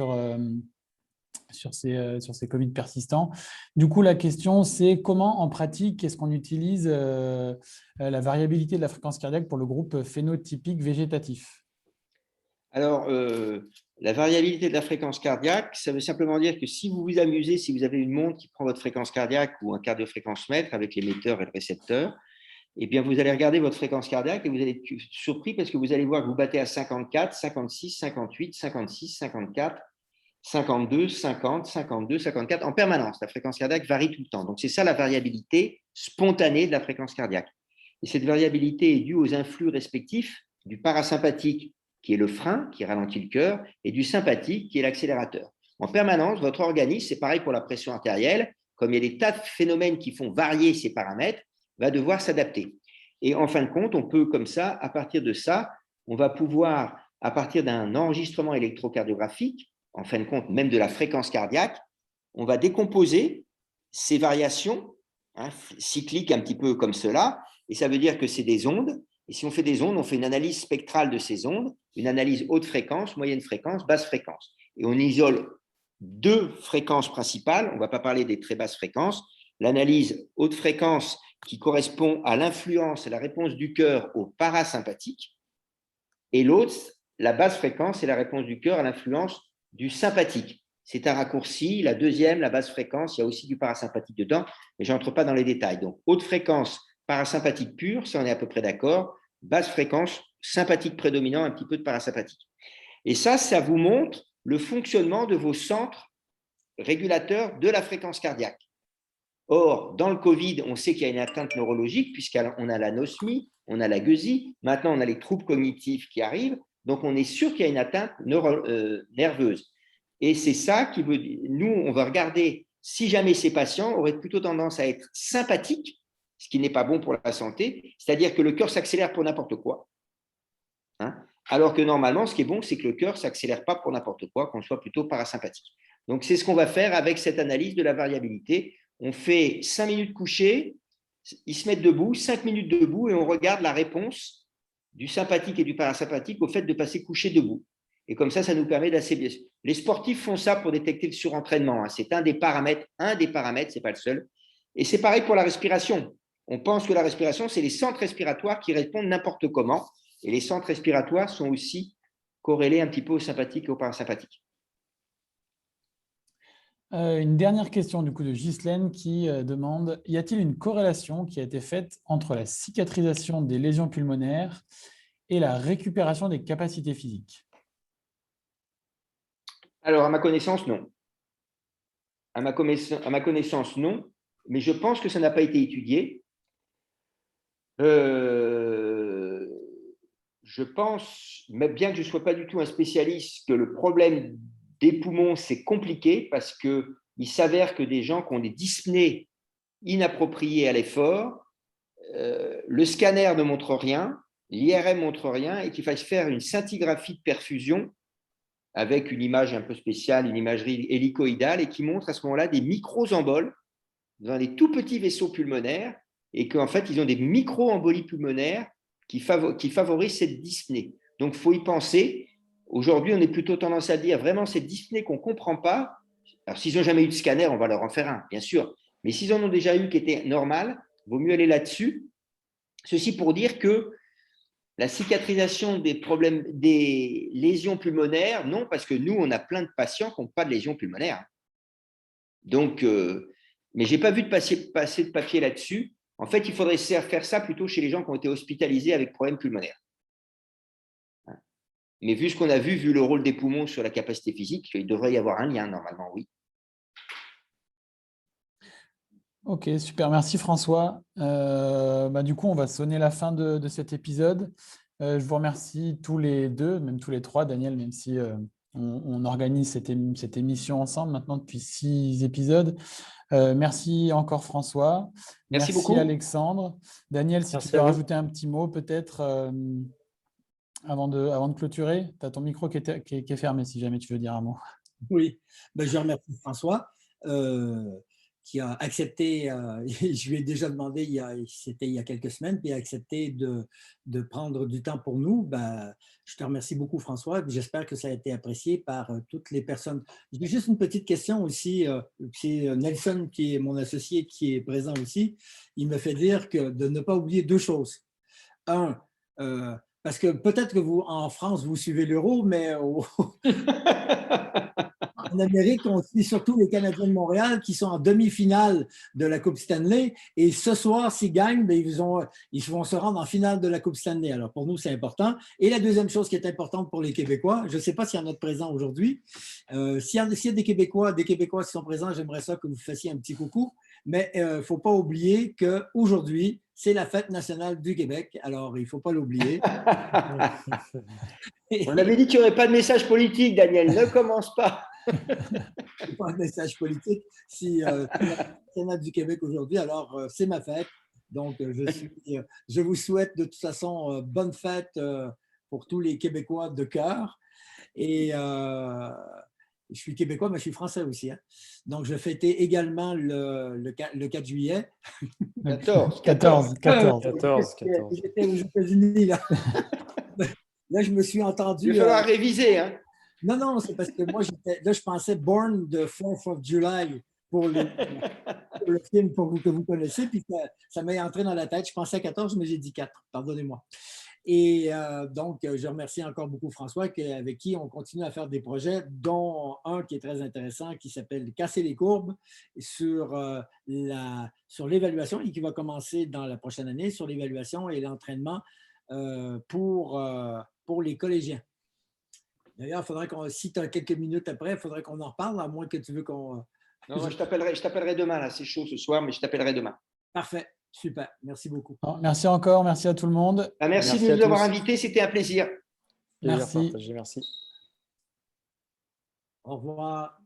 sur ces Covid persistants. Du coup, la question, c'est comment, en pratique, est-ce qu'on utilise la variabilité de la fréquence cardiaque pour le groupe phénotypique végétatif? Alors, la variabilité de la fréquence cardiaque, ça veut simplement dire que si vous vous amusez, si vous avez une montre qui prend votre fréquence cardiaque ou un cardiofréquencemètre avec l'émetteur et le récepteur, eh bien, vous allez regarder votre fréquence cardiaque et vous allez être surpris parce que vous allez voir que vous battez à 54, 56, 58, 56, 54, 52, 50, 52, 54 en permanence. La fréquence cardiaque varie tout le temps. Donc, c'est ça la variabilité spontanée de la fréquence cardiaque. Et cette variabilité est due aux influx respectifs du parasympathique, qui est le frein, qui ralentit le cœur, et du sympathique, qui est l'accélérateur. En permanence, votre organisme, c'est pareil pour la pression artérielle, comme il y a des tas de phénomènes qui font varier ces paramètres, va devoir s'adapter. Et en fin de compte, on peut comme ça, à partir de ça, on va pouvoir, à partir d'un enregistrement électrocardiographique, en fin de compte, même de la fréquence cardiaque, on va décomposer ces variations cycliques un petit peu comme cela, et ça veut dire que c'est des ondes. Et si on fait des ondes, on fait une analyse spectrale de ces ondes, une analyse haute fréquence, moyenne fréquence, basse fréquence. Et on isole deux fréquences principales, on ne va pas parler des très basses fréquences, l'analyse haute fréquence qui correspond à l'influence et la réponse du cœur au parasympathique, et l'autre, la basse fréquence, c'est la réponse du cœur à l'influence du sympathique. C'est un raccourci, la deuxième, la basse fréquence, il y a aussi du parasympathique dedans, mais je n'entre pas dans les détails. Donc, haute fréquence, parasympathique pur, ça on est à peu près d'accord, basse fréquence, sympathique prédominant, un petit peu de parasympathique. Et ça vous montre le fonctionnement de vos centres régulateurs de la fréquence cardiaque. Or, dans le Covid, on sait qu'il y a une atteinte neurologique, puisqu'on a l'anosmie, on a la gueusie, maintenant on a les troubles cognitifs qui arrivent, donc on est sûr qu'il y a une atteinte nerveuse. Et c'est ça qui veut dire, nous, on va regarder si jamais ces patients auraient plutôt tendance à être sympathiques, ce qui n'est pas bon pour la santé, c'est-à-dire que le cœur s'accélère pour n'importe quoi. Alors que normalement, ce qui est bon, c'est que le cœur ne s'accélère pas pour n'importe quoi, qu'on soit plutôt parasympathique. Donc, c'est ce qu'on va faire avec cette analyse de la variabilité. On fait 5 minutes couchées, ils se mettent debout, 5 minutes debout, et on regarde la réponse du sympathique et du parasympathique au fait de passer couché debout. Et comme ça nous permet d'assez. Les sportifs font ça pour détecter le surentraînement. C'est un des paramètres, ce n'est pas le seul. Et c'est pareil pour la respiration. On pense que la respiration, c'est les centres respiratoires qui répondent n'importe comment. Et les centres respiratoires sont aussi corrélés un petit peu au sympathique et au parasympathique. Une dernière question du coup de Ghislaine qui demande: y a-t-il une corrélation qui a été faite entre la cicatrisation des lésions pulmonaires et la récupération des capacités physiques? Alors, à ma connaissance, non. À ma connaissance, non. Mais je pense que ça n'a pas été étudié. Je pense, mais bien que je ne sois pas du tout un spécialiste, que le problème des poumons, c'est compliqué parce qu'il s'avère que des gens qui ont des dyspnées inappropriées à l'effort, le scanner ne montre rien, l'IRM ne montre rien, et qu'il faille faire une scintigraphie de perfusion avec une image un peu spéciale, une imagerie hélicoïdale, et qui montre à ce moment-là des micro-emboles dans des tout petits vaisseaux pulmonaires, et qu'en fait, ils ont des micro-embolies pulmonaires qui favorisent cette dyspnée. Donc, il faut y penser. Aujourd'hui, on est plutôt tendance à dire vraiment cette dyspnée qu'on ne comprend pas. Alors, s'ils n'ont jamais eu de scanner, on va leur en faire un, bien sûr. Mais s'ils en ont déjà eu qui était normal, il vaut mieux aller là-dessus. Ceci pour dire que la cicatrisation des problèmes, des lésions pulmonaires, non, parce que nous, on a plein de patients qui n'ont pas de lésions pulmonaires. Donc, mais je n'ai pas vu de passer de papier là-dessus. En fait, il faudrait faire ça plutôt chez les gens qui ont été hospitalisés avec problèmes pulmonaires. Mais vu ce qu'on a vu le rôle des poumons sur la capacité physique, il devrait y avoir un lien, normalement, oui. Ok, super, merci François. Du coup, on va sonner la fin de cet épisode. Je vous remercie tous les deux, même tous les trois, Daniel, même si on organise cette émission ensemble maintenant depuis 6 épisodes. Merci encore François. Merci beaucoup. Alexandre. Daniel, si tu peux rajouter un petit mot peut-être avant de clôturer. Tu as ton micro qui est fermé si jamais tu veux dire un mot. Oui, je remercie François qui a accepté, je lui ai déjà demandé, c'était il y a quelques semaines, puis il a accepté de prendre du temps pour nous. Je te remercie beaucoup, François. J'espère que ça a été apprécié par toutes les personnes. J'ai juste une petite question aussi. C'est Nelson, qui est mon associé, qui est présent aussi. Il me fait dire de ne pas oublier deux choses. Un, parce que peut-être que vous, en France, vous suivez l'euro, mais en Amérique, on suit surtout les Canadiens de Montréal qui sont en demi-finale de la Coupe Stanley. Et ce soir, s'ils gagnent, ils vont se rendre en finale de la Coupe Stanley. Alors, pour nous, c'est important. Et la deuxième chose qui est importante pour les Québécois, je ne sais pas s'il y en a de présents aujourd'hui. S'il y a des Québécois qui sont présents, j'aimerais ça que vous fassiez un petit coucou. Mais il ne faut pas oublier qu'aujourd'hui, c'est la fête nationale du Québec. Alors, il ne faut pas l'oublier. On avait dit qu'il n'y aurait pas de message politique, Daniel. Ne commence pas. Pas un message politique. Si c'est la Sénat du Québec aujourd'hui, alors c'est ma fête. Donc, je vous souhaite de toute façon bonne fête pour tous les Québécois de cœur. Et je suis Québécois, mais je suis français aussi. Hein. Donc, je fêtais également le 4 juillet. 14. J'étais aux États-Unis, là. Là, je me suis entendu. Il va falloir réviser. Hein. Non, c'est parce que moi, là, je pensais Born the 4th of July pour le film que vous connaissez, puis ça m'est entré dans la tête. Je pensais à 14, mais j'ai dit 4. Pardonnez-moi. Et donc, je remercie encore beaucoup François, avec qui on continue à faire des projets, dont un qui est très intéressant, qui s'appelle Casser les courbes, sur l'évaluation et qui va commencer dans la prochaine année, sur l'évaluation et l'entraînement pour les collégiens. D'ailleurs, si tu as quelques minutes après, il faudrait qu'on en reparle, à moins que tu veux qu'on… Non, je t'appellerai demain. Là, c'est chaud ce soir, mais je t'appellerai demain. Parfait, super. Merci beaucoup. Merci encore, merci à tout le monde. Merci de nous avoir invités, c'était un plaisir. Merci. Merci. Au revoir.